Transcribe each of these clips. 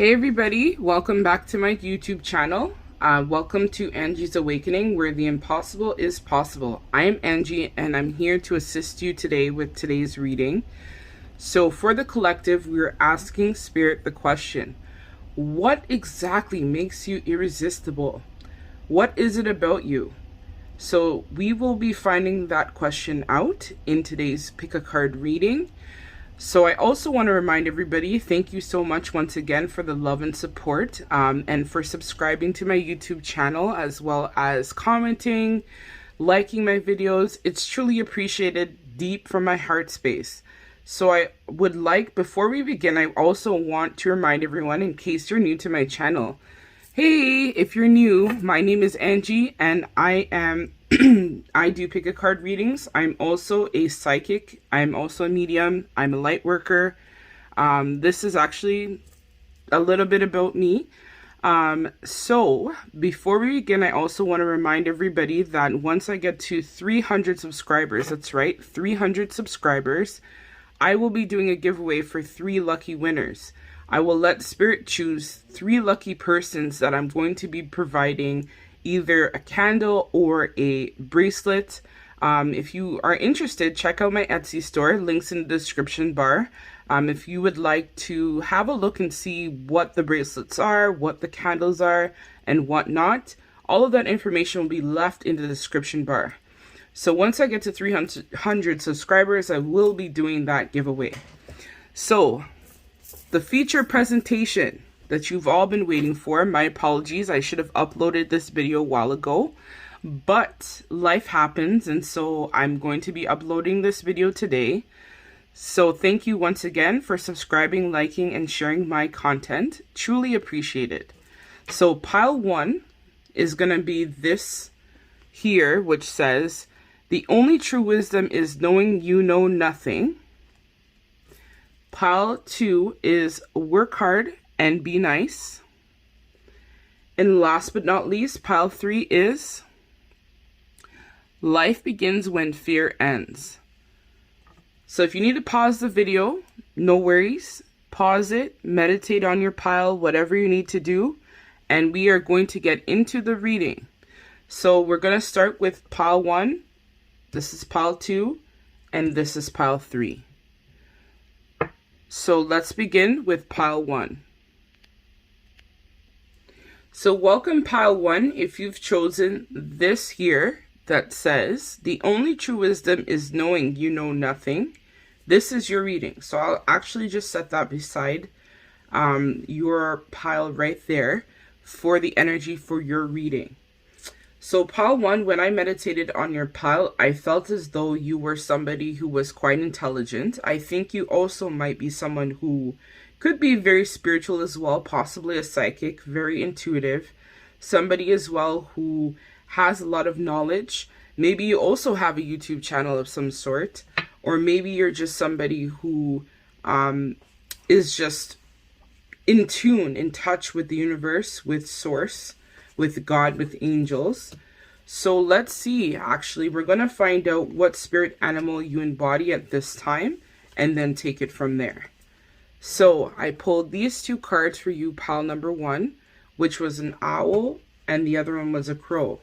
Hey everybody, welcome back to my YouTube channel. Welcome to Angie's Awakening, where the impossible is possible. I am Angie and I'm here to assist you today with today's reading. So for the collective, we're asking Spirit the question, what exactly makes you irresistible? What is it about you? So we will be finding that question out in today's pick a card reading. So I also want to remind everybody, thank you so much once again for the love and support, and for subscribing to my YouTube channel, as well as commenting, liking my videos. It's truly appreciated deep from my heart space. So I would like, before we begin, I also want to remind everyone, in case you're new to my channel, hey, if you're new, my name is Angie and I am I do pick a card readings. I'm also a psychic. I'm also a medium. I'm a light worker. This is actually a little bit about me. So before we begin, I also want to remind everybody that once I get to 300 subscribers, that's right, 300 subscribers, I will be doing a giveaway for 3 lucky winners. I will let Spirit choose 3 lucky persons that I'm going to be providing either a candle or a bracelet. If you are interested, check out my Etsy store, links in the description bar. If you would like to have a look and see what the bracelets are, what the candles are, and whatnot, all of that information will be left in the description bar. So once I get to 300 subscribers, I will be doing that giveaway. So the feature presentation that you've all been waiting for. My apologies, I should have uploaded this video a while ago, but life happens, and so I'm going to be uploading this video today. So thank you once again for subscribing, liking, and sharing my content. Truly appreciate it. So pile 1 is going to be this here, which says, the only true wisdom is knowing you know nothing. Pile 2 is work hard and be nice. And last but not least, pile 3 is life begins when fear ends. So if you need to pause the video, no worries. Pause it, meditate on your pile, whatever you need to do, and we are going to get into the reading. So we're going to start with pile 1. This is pile 2, and this is pile 3. So let's begin with pile 1. So welcome pile 1 if you've chosen this here that says, the only true wisdom is knowing you know nothing. This is your reading. So I'll actually just set that beside your pile right there for the energy for your reading. So pile 1, when I meditated on your pile, I felt as though you were somebody who was quite intelligent. I think you also might be someone who could be very spiritual as well, possibly a psychic, very intuitive, somebody as well who has a lot of knowledge. Maybe you also have a YouTube channel of some sort, or maybe you're just somebody who is just in tune, in touch with the universe, with source, with God, with angels. So let's see, actually, we're going to find out what spirit animal you embody at this time, and then take it from there. So I pulled these 2 cards for you, pile number 1, which was an owl, and the other one was a crow.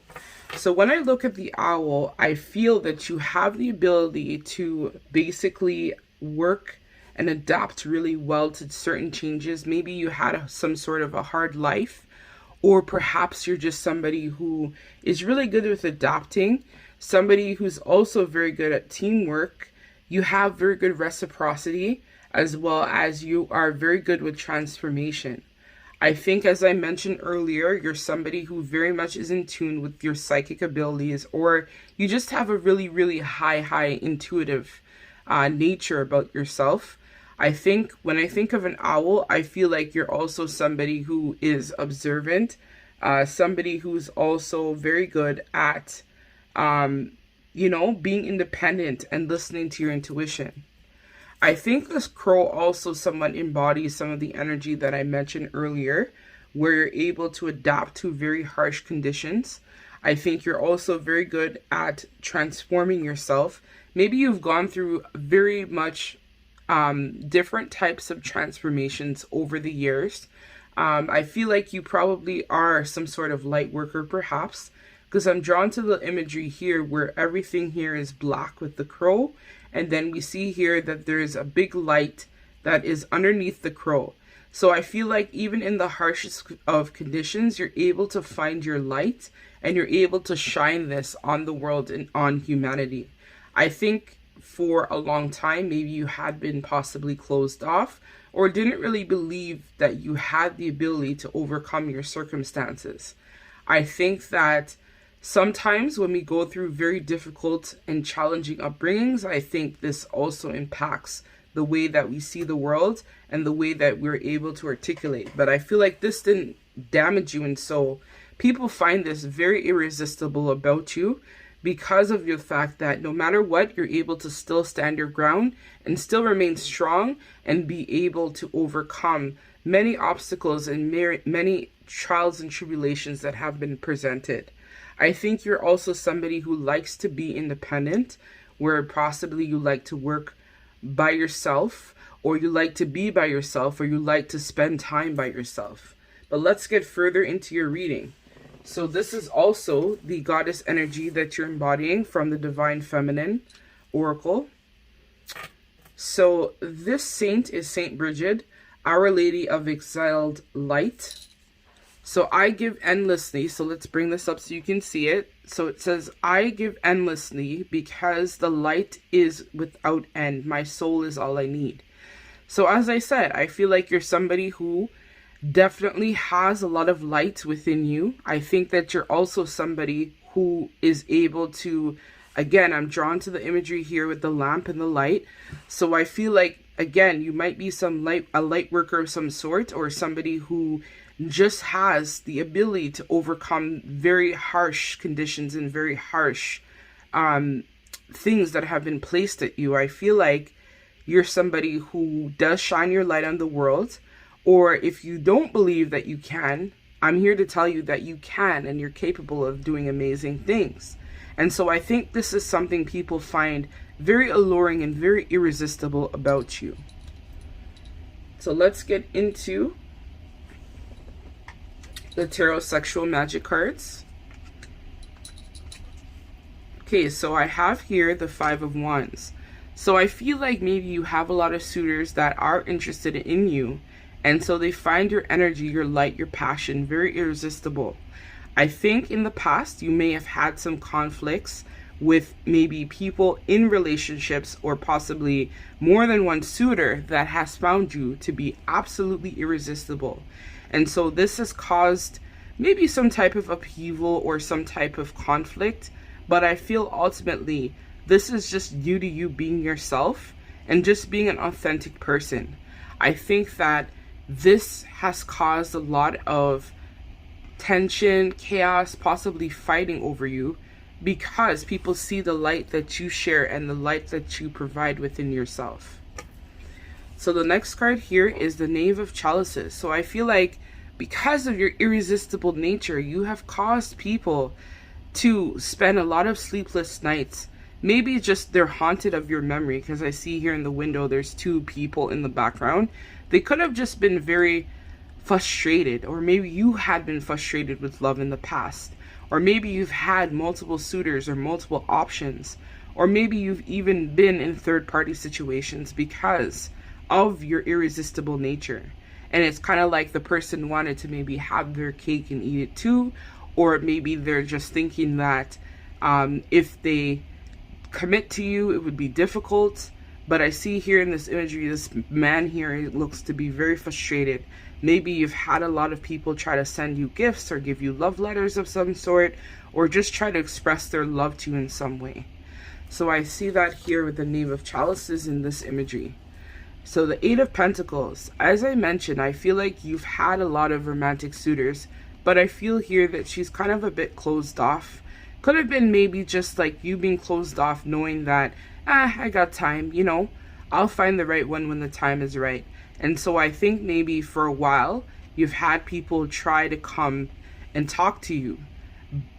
So when I look at the owl, I feel that you have the ability to basically work and adapt really well to certain changes. Maybe you had some sort of a hard life, or perhaps you're just somebody who is really good with adapting, somebody who's also very good at teamwork. You have very good reciprocity, as well as you are very good with transformation. I think, as I mentioned earlier, you're somebody who very much is in tune with your psychic abilities, or you just have a really, really high intuitive nature about yourself. I think when I think of an owl, I feel like you're also somebody who is observant, somebody who's also very good at, being independent and listening to your intuition. I think this crow also somewhat embodies some of the energy that I mentioned earlier, where you're able to adapt to very harsh conditions. I think you're also very good at transforming yourself. Maybe you've gone through very much different types of transformations over the years. I feel like you probably are some sort of light worker, perhaps, because I'm drawn to the imagery here where everything here is black with the crow. And then we see here that there is a big light that is underneath the crow. So I feel like even in the harshest of conditions, you're able to find your light and you're able to shine this on the world and on humanity. I think for a long time, maybe you had been possibly closed off or didn't really believe that you had the ability to overcome your circumstances. I think that sometimes when we go through very difficult and challenging upbringings, I think this also impacts the way that we see the world and the way that we're able to articulate. But I feel like this didn't damage you, and so people find this very irresistible about you because of the fact that no matter what, you're able to still stand your ground and still remain strong and be able to overcome many obstacles and many trials and tribulations that have been presented. I think you're also somebody who likes to be independent, where possibly you like to work by yourself, or you like to be by yourself, or you like to spend time by yourself. But let's get further into your reading. So this is also the goddess energy that you're embodying from the Divine Feminine Oracle. So this saint is Saint Bridget, Our Lady of Exiled Light. So I give endlessly. So let's bring this up so you can see it. So it says, I give endlessly because the light is without end. My soul is all I need. So as I said, I feel like you're somebody who definitely has a lot of light within you. I think that you're also somebody who is able to, again, I'm drawn to the imagery here with the lamp and the light. So I feel like, again, you might be a light worker of some sort, or somebody who just has the ability to overcome very harsh conditions and very harsh things that have been placed at you. I feel like you're somebody who does shine your light on the world. Or if you don't believe that you can, I'm here to tell you that you can, and you're capable of doing amazing things. And so I think this is something people find very alluring and very irresistible about you. So let's get into the Tarot Sexual Magic cards. Okay, so I have here the Five of Wands. So I feel like maybe you have a lot of suitors that are interested in you, and so they find your energy, your light, your passion very irresistible. I think in the past you may have had some conflicts with maybe people in relationships, or possibly more than one suitor that has found you to be absolutely irresistible. And so this has caused maybe some type of upheaval or some type of conflict. But I feel ultimately this is just due to you being yourself and just being an authentic person. I think that this has caused a lot of tension, chaos, possibly fighting over you, because people see the light that you share and the light that you provide within yourself. So the next card here is the Knave of Chalices. So I feel like because of your irresistible nature, you have caused people to spend a lot of sleepless nights. Maybe just they're haunted of your memory, because I see here in the window there's two people in the background. They could have just been very frustrated, or maybe you had been frustrated with love in the past, or maybe you've had multiple suitors or multiple options, or maybe you've even been in third-party situations because of your irresistible nature. And it's kind of like the person wanted to maybe have their cake and eat it too, or maybe they're just thinking that if they commit to you, it would be difficult. But I see here in this imagery, this man here looks to be very frustrated. Maybe you've had a lot of people try to send you gifts or give you love letters of some sort, or just try to express their love to you in some way. So I see that here with the Knave of Chalices in this imagery. So the Eight of Pentacles, as I mentioned, I feel like you've had a lot of romantic suitors, but I feel here that she's kind of a bit closed off. Could have been maybe just like you being closed off, knowing that, I got time, you know, I'll find the right one when the time is right. And so I think maybe for a while, you've had people try to come and talk to you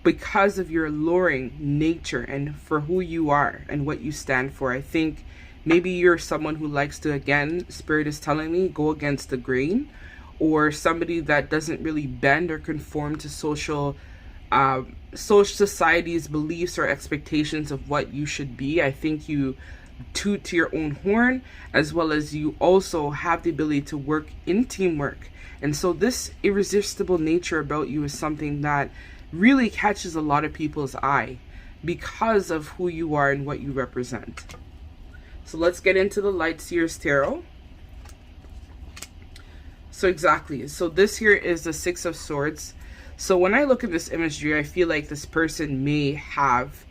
because of your alluring nature and for who you are and what you stand for. I think maybe you're someone who likes to, again, Spirit is telling me, go against the grain, or somebody that doesn't really bend or conform to social society's beliefs or expectations of what you should be. I think you toot to your own horn, as well as you also have the ability to work in teamwork. And so this irresistible nature about you is something that really catches a lot of people's eye because of who you are and what you represent. So let's get into the Light Seers Tarot. So exactly, so this here is the Six of Swords. So when I look at this imagery, I feel like this person may have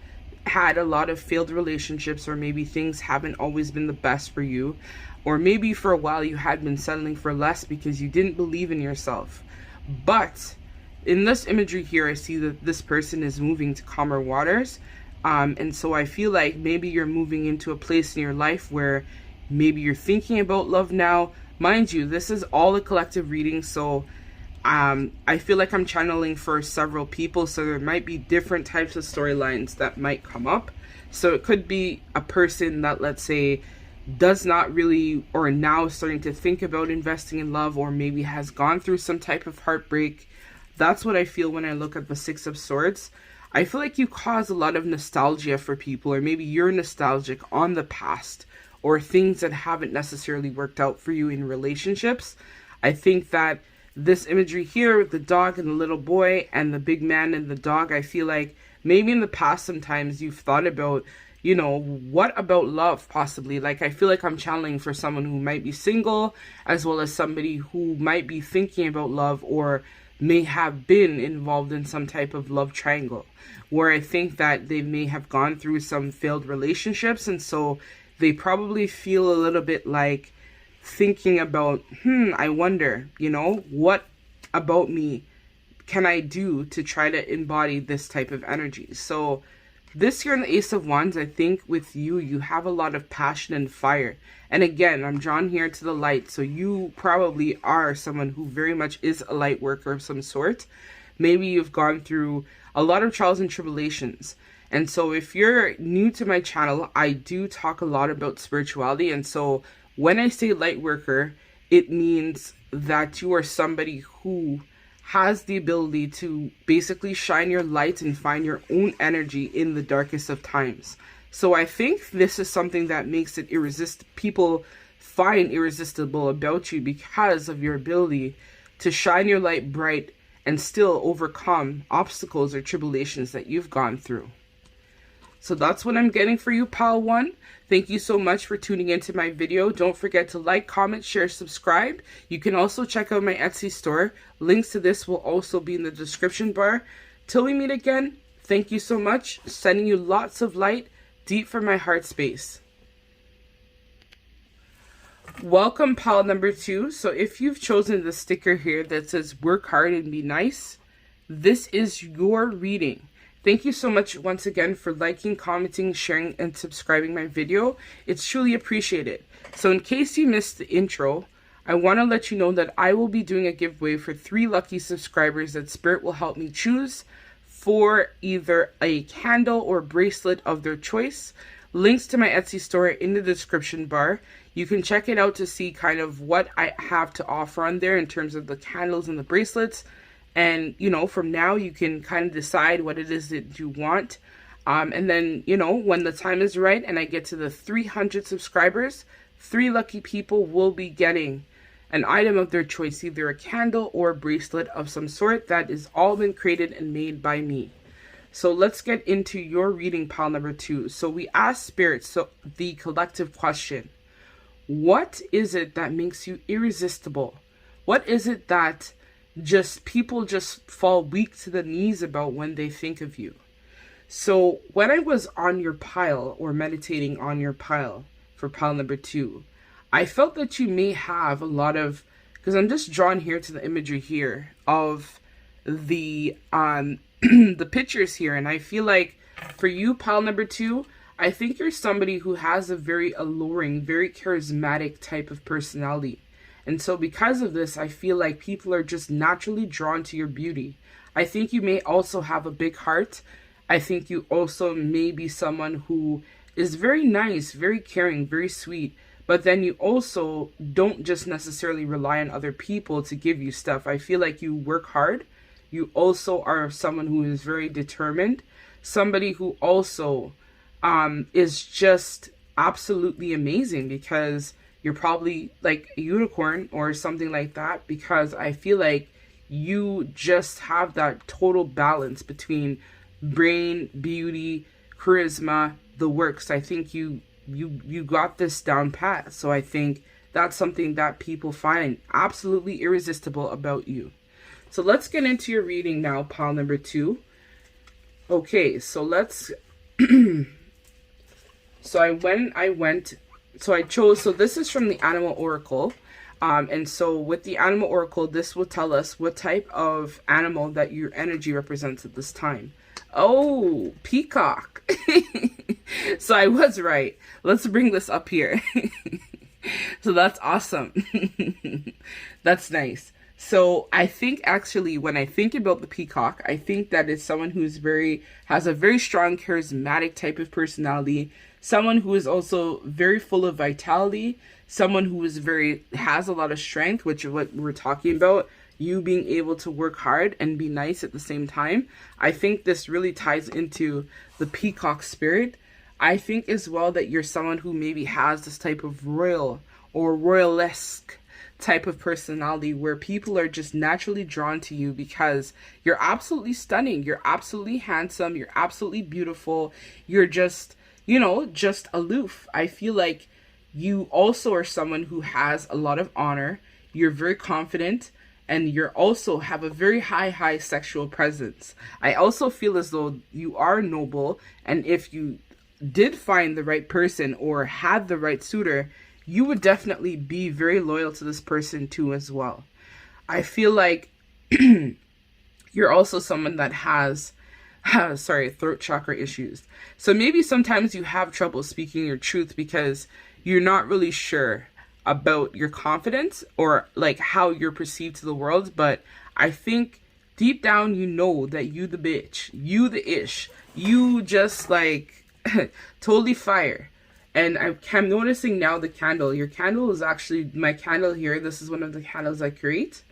had a lot of failed relationships, or maybe things haven't always been the best for you, or maybe for a while you had been settling for less because you didn't believe in yourself. But in this imagery here, I see that this person is moving to calmer waters, and so I feel like maybe you're moving into a place in your life where maybe you're thinking about love now. Mind you, this is all a collective reading, so I feel like I'm channeling for several people, so there might be different types of storylines that might come up. So it could be a person that, let's say, does not really, or now starting to think about investing in love, or maybe has gone through some type of heartbreak. That's what I feel when I look at the Six of Swords. I feel like you cause a lot of nostalgia for people, or maybe you're nostalgic on the past, or things that haven't necessarily worked out for you in relationships. I think that this imagery here, the dog and the little boy and the big man and the dog, I feel like maybe in the past sometimes you've thought about, you know, what about love possibly? Like, I feel like I'm channeling for someone who might be single, as well as somebody who might be thinking about love, or may have been involved in some type of love triangle, where I think that they may have gone through some failed relationships, and so they probably feel a little bit like thinking about, I wonder, you know, what about me can I do to try to embody this type of energy? So this here in the Ace of Wands, I think with you, you have a lot of passion and fire. And again, I'm drawn here to the light. So you probably are someone who very much is a light worker of some sort. Maybe you've gone through a lot of trials and tribulations. And so if you're new to my channel, I do talk a lot about spirituality. And so when I say light worker, it means that you are somebody who has the ability to basically shine your light and find your own energy in the darkest of times. So I think this is something that makes it irresistible. People find irresistible about you because of your ability to shine your light bright and still overcome obstacles or tribulations that you've gone through. So that's what I'm getting for you, Pal 1. Thank you so much for tuning into my video. Don't forget to like, comment, share, subscribe. You can also check out my Etsy store. Links to this will also be in the description bar. Till we meet again, thank you so much. Sending you lots of light deep from my heart space. Welcome, Pal number 2. So if you've chosen the sticker here that says work hard and be nice, this is your reading. Thank you so much once again for liking, commenting, sharing, and subscribing my video. It's truly appreciated. So in case you missed the intro, I want to let you know that I will be doing a giveaway for 3 lucky subscribers that Spirit will help me choose for either a candle or bracelet of their choice. Links to my Etsy store in the description bar. You can check it out to see kind of what I have to offer on there in terms of the candles and the bracelets. And, you know, from now you can kind of decide what it is that you want. And then, you know, when the time is right and I get to the 300 subscribers, 3 lucky people will be getting an item of their choice, either a candle or a bracelet of some sort that is all been created and made by me. So let's get into your reading, Pal number 2. So we asked Spirit, so the collective question, what is it that makes you irresistible? What is it that people just fall weak to the knees about when they think of you? So when I was on your pile, or meditating on your pile for pile number 2, I felt that you may have a lot of, because I'm just drawn here to the imagery here of the the pictures here, and I feel like for you, pile number 2, I think you're somebody who has a very alluring, very charismatic type of personality. And so because of this, I feel like people are just naturally drawn to your beauty. I think you may also have a big heart. I think you also may be someone who is very nice, very caring, very sweet, but then you also don't just necessarily rely on other people to give you stuff. I feel like you work hard. You also are someone who is very determined, somebody who also is just absolutely amazing, because you're probably like a unicorn or something like that, because I feel like you just have that total balance between brain, beauty, charisma, the works. I think you got this down pat. So I think that's something that people find absolutely irresistible about you. So let's get into your reading now, pile number 2. Okay, so let's so I chose, so this is from the Animal Oracle. And so with the Animal Oracle, this will tell us what type of animal that your energy represents at this time. Oh, peacock. So I was right. Let's bring this up here. So that's awesome. That's nice. So I think actually when I think about the peacock, I think that it's someone who's has a very strong charismatic type of personality, someone who is also very full of vitality, someone who is has a lot of strength, which is what we're talking about, you being able to work hard and be nice at the same time. I think this really ties into the peacock spirit. I think as well that you're someone who maybe has this type of royal or royalesque type of personality where people are just naturally drawn to you because you're absolutely stunning, you're absolutely handsome, you're absolutely beautiful, you're just, just aloof. I feel like you also are someone who has a lot of honor, you're very confident, and you also have a very high sexual presence. I also feel as though you are noble, and if you did find the right person or had the right suitor, you would definitely be very loyal to this person too as well. I feel like you're also someone that has throat chakra issues. So maybe sometimes you have trouble speaking your truth because you're not really sure about your confidence or like how you're perceived to the world. But I think deep down, you know that you the bitch, you the ish, you just like totally fire. And I'm noticing now the candle. Your candle is actually my candle here. This is one of the candles I create.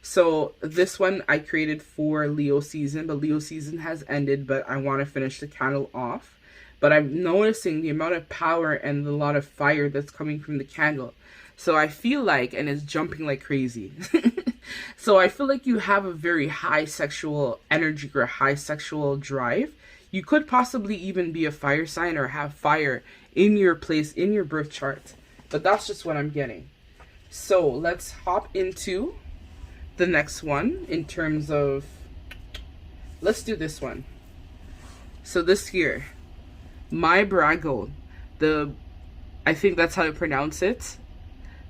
So this one I created for Leo season, but Leo season has ended, but I want to finish the candle off. But I'm noticing the amount of power and a lot of fire that's coming from the candle. So I feel like, and it's jumping like crazy. So I feel like you have a very high sexual energy or high sexual drive. You could possibly even be a fire sign or have fire in your place, in your birth chart. But that's just what I'm getting. So let's hop into the next one in terms of, let's do this one. So this here, my Brago, I think that's how you pronounce it.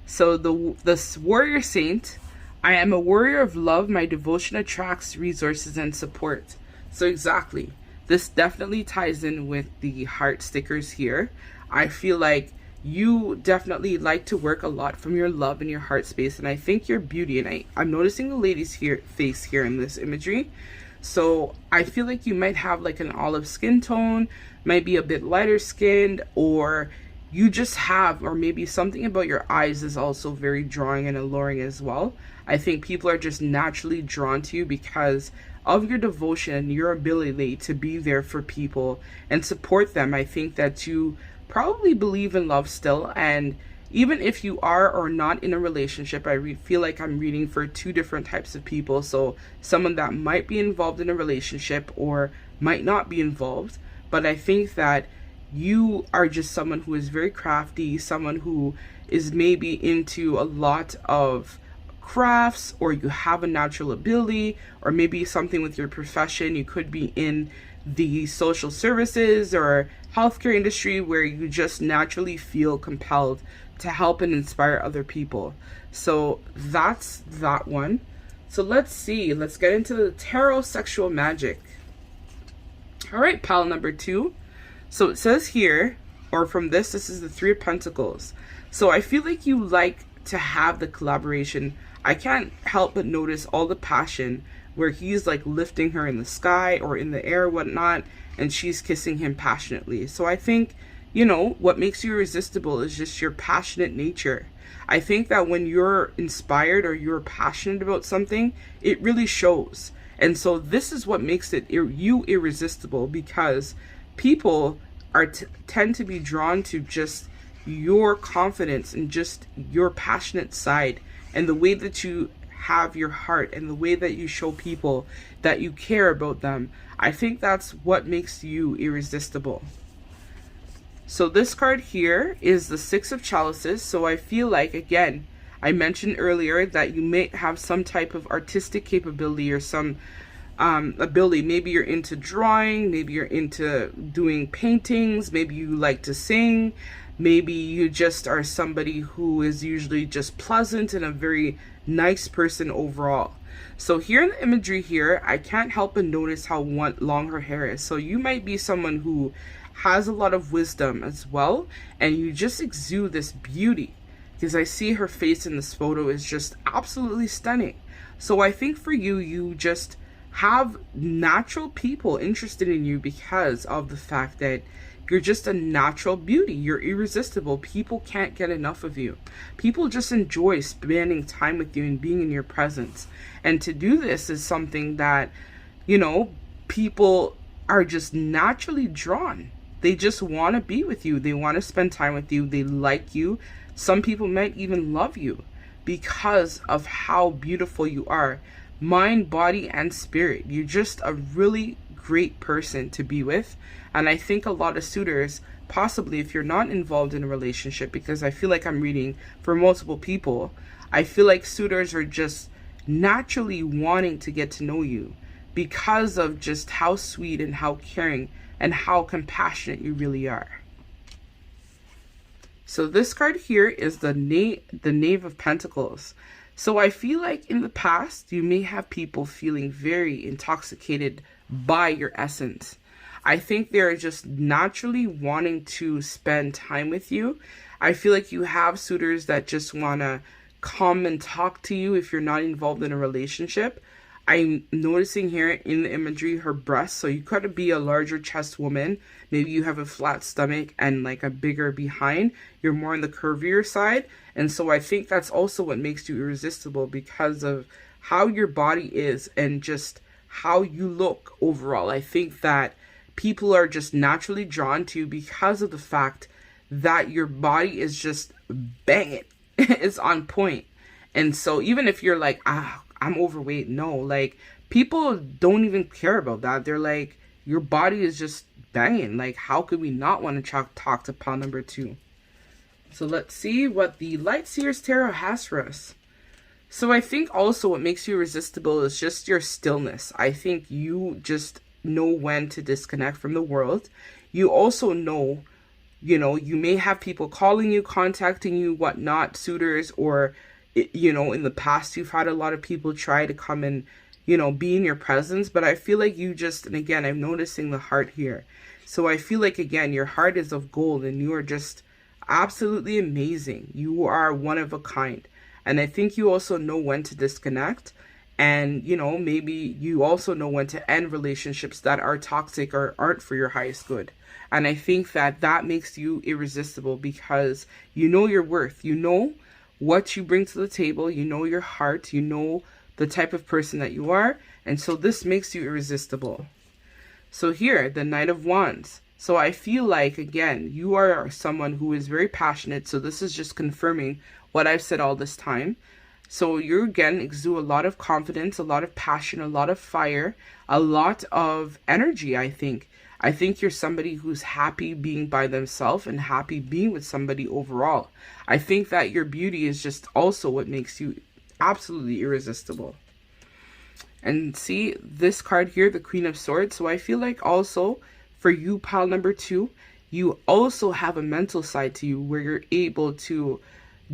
So the warrior saint, I am a warrior of love. My devotion attracts resources and support. So exactly. This definitely ties in with the heart stickers here. I feel like you definitely like to work a lot from your love and your heart space. And I think your beauty, and I'm noticing the lady's face here in this imagery. So I feel like you might have like an olive skin tone, might be a bit lighter skinned, or you just have, or maybe something about your eyes is also very drawing and alluring as well. I think people are just naturally drawn to you because of your devotion and your ability to be there for people and support them. I think that you probably believe in love still, and even if you are or not in a relationship, I feel like I'm reading for two different types of people. So someone that might be involved in a relationship or might not be involved, but I think that you are just someone who is very crafty, someone who is maybe into a lot of crafts, or you have a natural ability, or maybe something with your profession. You could be in the social services or healthcare industry where you just naturally feel compelled to help and inspire other people. So that's that one. So let's get into the tarot sexual magic. All right, pile number 2. So it says here, or from this is the 3 of Pentacles. So I feel like you like to have the collaboration. I can't help but notice all the passion where he's like lifting her in the sky or in the air, whatnot, and she's kissing him passionately. So I think what makes you irresistible is just your passionate nature. I think that when you're inspired or you're passionate about something, it really shows. And so this is what makes you irresistible, because people tend to be drawn to just your confidence and just your passionate side, and the way that you have your heart and the way that you show people that you care about them. I think that's what makes you irresistible. So this card here is the Six of Chalices. So I feel like, again, I mentioned earlier that you may have some type of artistic capability or some ability. Maybe you're into drawing, maybe you're into doing paintings, maybe you like to sing, maybe you just are somebody who is usually just pleasant and a very nice person overall. So here in the imagery here, I can't help but notice how long her hair is. So you might be someone who has a lot of wisdom as well, and you just exude this beauty, because I see her face in this photo is just absolutely stunning. So I think for you, you just have natural people interested in you because of the fact that you're just a natural beauty. You're irresistible. People can't get enough of you. People just enjoy spending time with you and being in your presence. And to do this is something that, people are just naturally drawn. They just want to be with you. They want to spend time with you. They like you. Some people might even love you because of how beautiful you are. Mind, body, and spirit. You're just a really great person to be with. And I think a lot of suitors, possibly if you're not involved in a relationship, because I feel like I'm reading for multiple people, I feel like suitors are just naturally wanting to get to know you because of just how sweet and how caring and how compassionate you really are. So this card here is the Knave of Pentacles. So I feel like in the past, you may have people feeling very intoxicated by your essence. I think they're just naturally wanting to spend time with you. I feel like you have suitors that just want to come and talk to you if you're not involved in a relationship. I'm noticing here in the imagery her breasts. So you could be a larger chest woman. Maybe you have a flat stomach and like a bigger behind. You're more on the curvier side. And so I think that's also what makes you irresistible, because of how your body is and just how you look overall. I think that people are just naturally drawn to you because of the fact that your body is just banging. It's on point. And so even if you're like, I'm overweight, no, like people don't even care about that. They're like, your body is just banging. Like, how could we not want to talk to pile number 2? So let's see what the Light Seers Tarot has for us. So I think also what makes you irresistible is just your stillness. I think you just know when to disconnect from the world. You also know, you may have people calling you, contacting you, whatnot, suitors, or, in the past you've had a lot of people try to come and, be in your presence. But I feel like you just, and again, I'm noticing the heart here. So I feel like, again, your heart is of gold and you are just absolutely amazing. You are one of a kind. And I think you also know when to disconnect. And, maybe you also know when to end relationships that are toxic or aren't for your highest good. And I think that makes you irresistible, because you know your worth. You know what you bring to the table. You know your heart. You know the type of person that you are. And so this makes you irresistible. So here, the Knight of Wands. So I feel like, again, you are someone who is very passionate. So this is just confirming what I've said all this time. So you, again, exude a lot of confidence, a lot of passion, a lot of fire, a lot of energy, I think. I think you're somebody who's happy being by themselves and happy being with somebody overall. I think that your beauty is just also what makes you absolutely irresistible. And see this card here, the Queen of Swords. So I feel like also for you, pile number 2, you also have a mental side to you where you're able to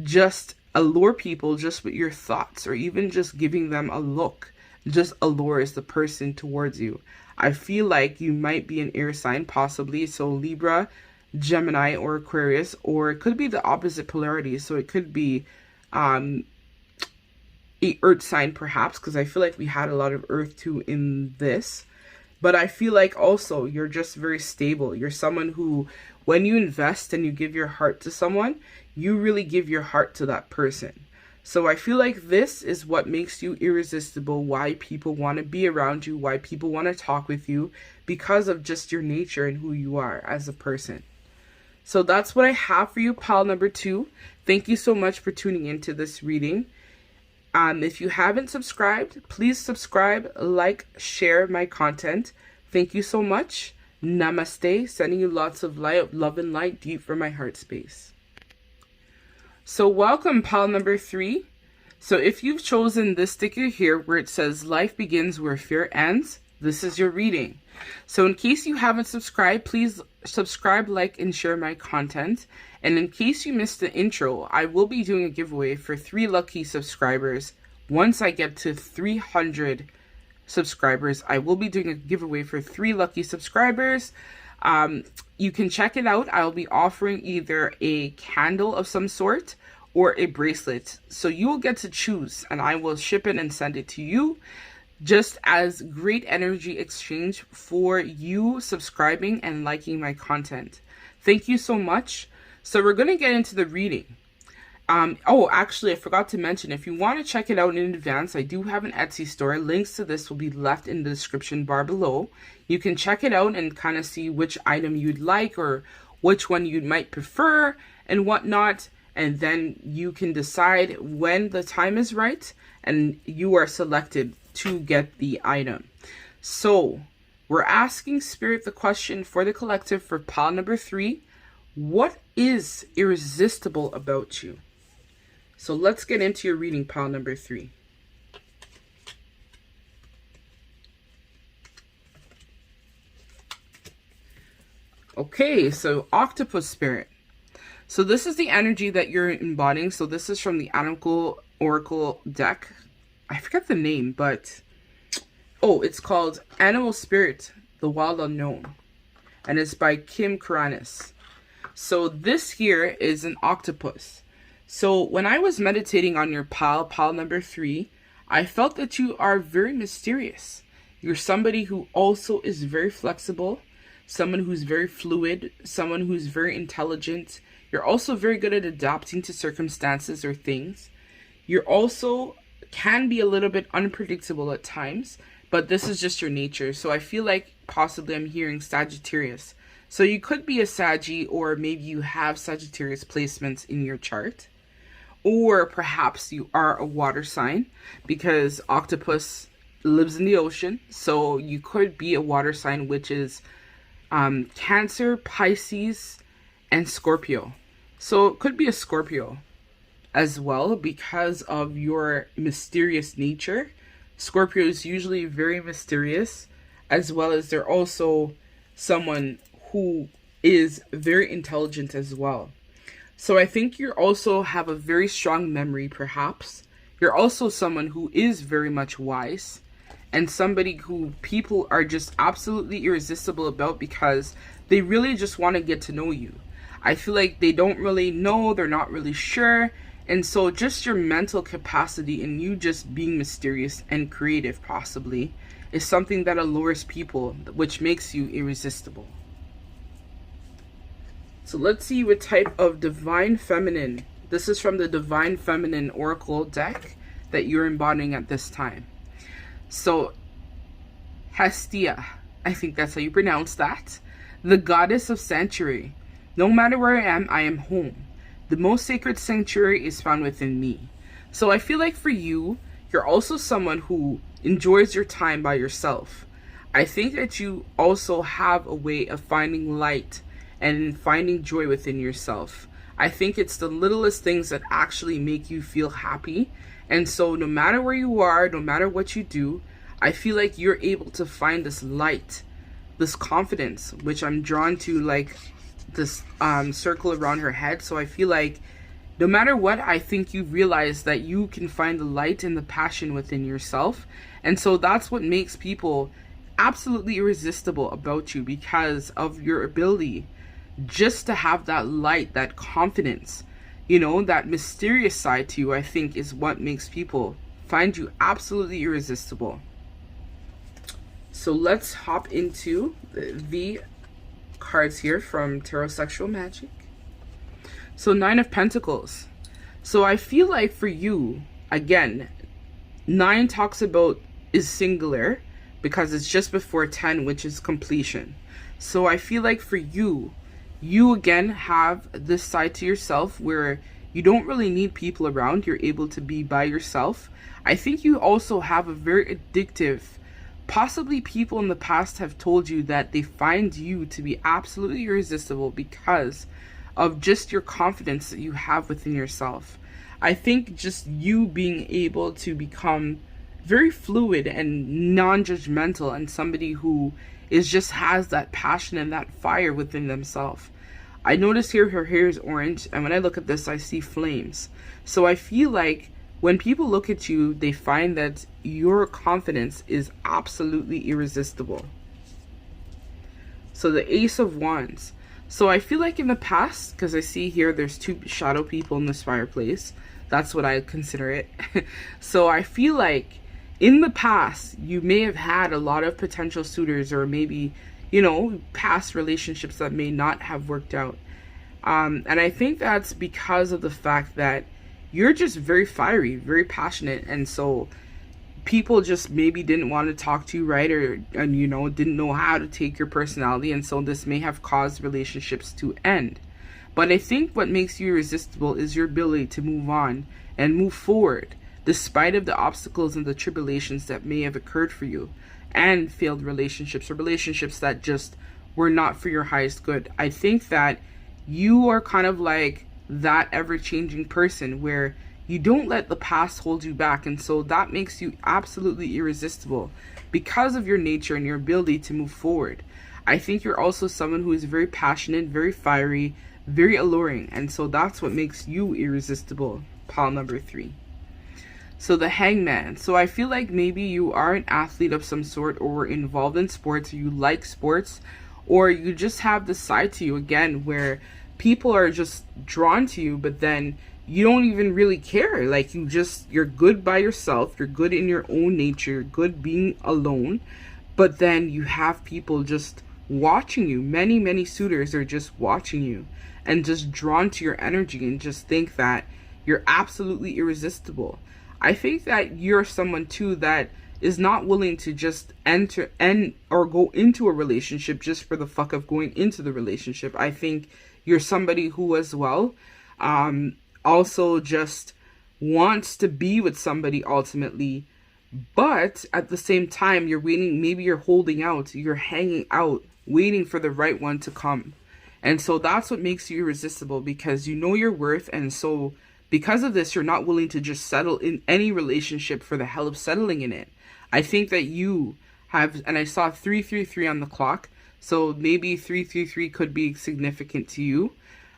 just allure people just with your thoughts, or even just giving them a look just allures the person towards you. I feel like you might be an air sign, possibly. So Libra, Gemini, or Aquarius, or it could be the opposite polarity. So it could be a earth sign perhaps, because I feel like we had a lot of earth too in this. But I feel like also you're just very stable. You're someone who when you invest and you give your heart to someone, you really give your heart to that person. So I feel like this is what makes you irresistible, why people want to be around you, why people want to talk with you, because of just your nature and who you are as a person. So that's what I have for you, pile number 2. Thank you so much for tuning into this reading. If you haven't subscribed, please subscribe, like, share my content. Thank you so much. Namaste. Sending you lots of light, love and light deep from my heart space. So welcome, pile number 3. So if you've chosen this sticker here where it says life begins where fear ends, this is your reading. So in case you haven't subscribed, please subscribe, like, and share my content. And in case you missed the intro, I will be doing a giveaway for 3 lucky subscribers. Once I get to 300 subscribers, I will be doing a giveaway for 3 lucky subscribers. You can check it out. I'll be offering either a candle of some sort or a bracelet. So you will get to choose, and I will ship it and send it to you, just as great energy exchange for you subscribing and liking my content. Thank you so much. So we're going to get into the reading. Actually, I forgot to mention, if you want to check it out in advance, I do have an Etsy store. Links to this will be left in the description bar below. You can check it out and kind of see which item you'd like or which one you might prefer and whatnot. And then you can decide when the time is right and you are selected to get the item. So we're asking Spirit the question for the collective for pile number 3. What is irresistible about you? So let's get into your reading, pile number 3. Okay, so Octopus Spirit. So this is the energy that you're embodying. So this is from the Anouncement Oracle deck. I forget the name, but it's called Animal Spirit, the Wild Unknown. And it's by Kim Karanis. So this here is an octopus. So when I was meditating on your pile number 3, I felt that you are very mysterious. You're somebody who also is very flexible, someone who's very fluid, someone who's very intelligent. You're also very good at adapting to circumstances or things. You're also can be a little bit unpredictable at times, but this is just your nature. So I feel like possibly I'm hearing Sagittarius. So you could be a Saggy, or maybe you have Sagittarius placements in your chart. Or perhaps you are a water sign, because octopus lives in the ocean. So you could be a water sign, which is Cancer, Pisces, and Scorpio. So it could be a Scorpio as well because of your mysterious nature. Scorpio is usually very mysterious, as well as they're also someone who is very intelligent as well. So I think you also have a very strong memory, perhaps. You're also someone who is very much wise and somebody who people are just absolutely irresistible about because they really just want to get to know you. I feel like they don't really know, they're not really sure. And so just your mental capacity and you just being mysterious and creative possibly is something that allures people, which makes you irresistible. So let's see what type of Divine Feminine. This is from the Divine Feminine Oracle deck that you're embodying at this time. So Hestia, I think that's how you pronounce that. The goddess of sanctuary. No matter where I am home. The most sacred sanctuary is found within me. So I feel like for you, you're also someone who enjoys your time by yourself. I think that you also have a way of finding light and finding joy within yourself. I think it's the littlest things that actually make you feel happy. And so no matter where you are, no matter what you do, I feel like you're able to find this light, this confidence, which I'm drawn to, like this circle around her head. So I feel like no matter what, I think you realize that you can find the light and the passion within yourself. And so that's what makes people absolutely irresistible about you, because of your ability just to have that light, that confidence, you know, that mysterious side to you. I think is what makes people find you absolutely irresistible. So let's hop into the cards here from Tarot Sexual Magic. So 9 of Pentacles. So I feel like for you, again, 9 talks about is singular because it's just before 10, which is completion. So I feel like for you, you again have this side to yourself where you don't really need people around. You're able to be by yourself. I think you also have a very addictive, possibly people in the past have told you that they find you to be absolutely irresistible because of just your confidence that you have within yourself. I think just you being able to become very fluid and non-judgmental and somebody who is just has that passion and that fire within themselves. I notice here her hair is orange, and when I look at this, I see flames. So I feel like when people look at you, they find that your confidence is absolutely irresistible. So the Ace of Wands. So I feel like in the past, because I see here there's 2 shadow people in this fireplace. That's what I consider it. So I feel like in the past, you may have had a lot of potential suitors, or maybe, you know, past relationships that may not have worked out. And I think that's because of the fact that you're just very fiery, very passionate. And so people just maybe didn't want to talk to you, right? And you know, didn't know how to take your personality. And so this may have caused relationships to end. But I think what makes you irresistible is your ability to move on and move forward, despite of the obstacles and the tribulations that may have occurred for you, and failed relationships or relationships that just were not for your highest good. I think that you are kind of like that ever-changing person where you don't let the past hold you back, and so that makes you absolutely irresistible because of your nature and your ability to move forward. I think you're also someone who is very passionate, very fiery, very alluring, and so that's what makes you irresistible. Pile number 3. So the Hangman. So I feel like maybe you are an athlete of some sort, or involved in sports, or you like sports, or you just have this side to you again where people are just drawn to you, but then you don't even really care. Like you're good by yourself, you're good in your own nature, you're good being alone, but then you have people just watching you. Many suitors are just watching you and just drawn to your energy and just think that you're absolutely irresistible. I think that you're someone too that is not willing to just enter or go into a relationship just for the fuck of going into the relationship. I think you're somebody who as well also just wants to be with somebody ultimately, but at the same time you're waiting, maybe you're holding out, you're hanging out, waiting for the right one to come. And so that's what makes you irresistible, because you know your worth, and so because of this, you're not willing to just settle in any relationship for the hell of settling in it. I think that you have, and I saw 333 on the clock, so maybe 333 could be significant to you.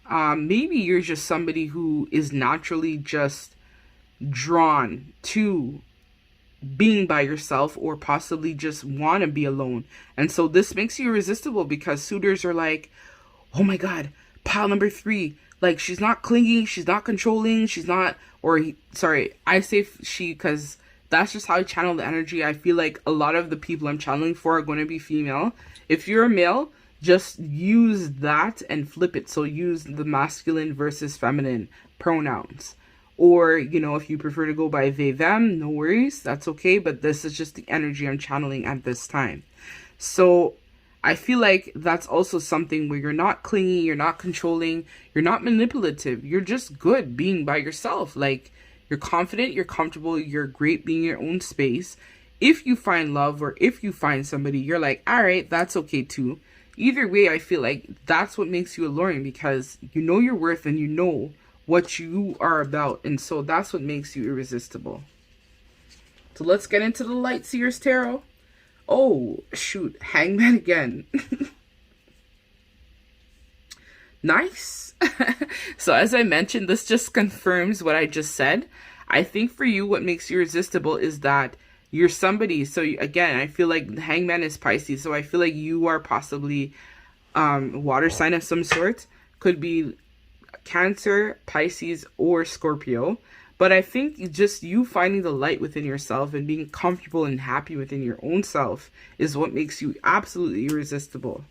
Maybe you're just somebody who is naturally just drawn to being by yourself, or possibly just want to be alone. And so this makes you irresistible because suitors are like, oh my God, pile number 3. Like, she's not clinging, she's not controlling, she's not, I say she because that's just how I channel the energy. I feel like a lot of the people I'm channeling for are going to be female. If you're a male, just use that and flip it. So use the masculine versus feminine pronouns. Or, you know, if you prefer to go by they, them, no worries, that's okay. But this is just the energy I'm channeling at this time. So I feel like that's also something where you're not clingy, you're not controlling, you're not manipulative. You're just good being by yourself. Like, you're confident, you're comfortable, you're great being in your own space. If you find love, or if you find somebody, you're like, all right, that's okay too. Either way, I feel like that's what makes you alluring, because you know your worth and you know what you are about. And so that's what makes you irresistible. So let's get into the Light Seers Tarot. Oh, shoot. Hangman again. Nice. So as I mentioned, this just confirms what I just said. I think for you, what makes you irresistible is that you're somebody. So again, I feel like the Hangman is Pisces. So I feel like you are possibly water sign of some sort. Could be Cancer, Pisces, or Scorpio. But I think just you finding the light within yourself and being comfortable and happy within your own self is what makes you absolutely irresistible.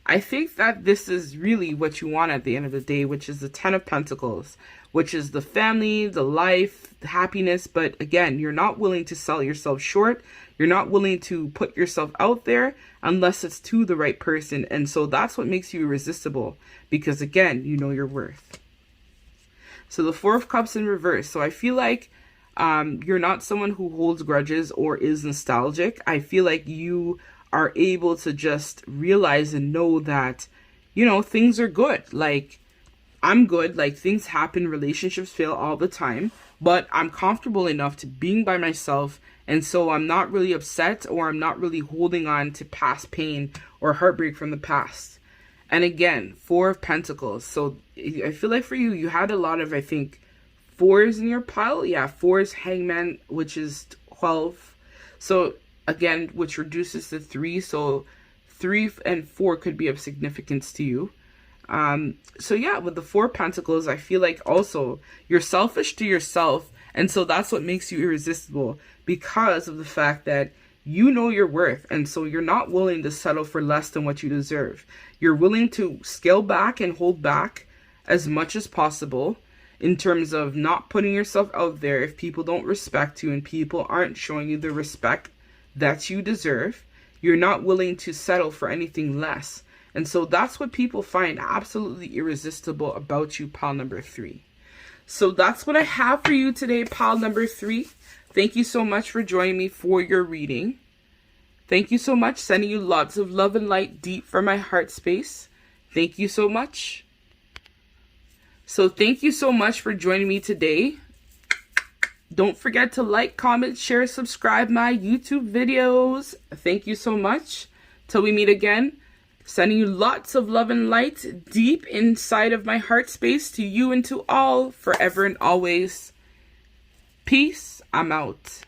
I think that this is really what you want at the end of the day, which is the Ten of Pentacles, which is the family, the life, the happiness. But again, you're not willing to sell yourself short. You're not willing to put yourself out there unless it's to the right person. And so that's what makes you irresistible, because again, you know your worth. So the Four of Cups in reverse. So I feel like you're not someone who holds grudges or is nostalgic. I feel like you are able to just realize and know that, you know, things are good. Like, I'm good. Like, things happen, relationships fail all the time, but I'm comfortable enough to being by myself. And so I'm not really upset, or I'm not really holding on to past pain or heartbreak from the past. And again, Four of Pentacles. So I feel like for you, you had a lot of, I think, fours in your pile. Yeah, fours, Hangman, which is 12. So again, which reduces to 3. So 3 and 4 could be of significance to you. So yeah, with the Four of Pentacles, I feel like also you're selfish to yourself. And so that's what makes you irresistible, because of the fact that you know your worth. And so you're not willing to settle for less than what you deserve. You're willing to scale back and hold back as much as possible in terms of not putting yourself out there if people don't respect you and people aren't showing you the respect that you deserve. You're not willing to settle for anything less. And so that's what people find absolutely irresistible about you, pile number 3. So that's what I have for you today, pile number 3. Thank you so much for joining me for your reading. Thank you so much. Sending you lots of love and light deep from my heart space. Thank you so much. So thank you so much for joining me today. Don't forget to like, comment, share, subscribe my YouTube videos. Thank you so much. Till we meet again, sending you lots of love and light deep inside of my heart space, to you and to all, forever and always. Peace. I'm out.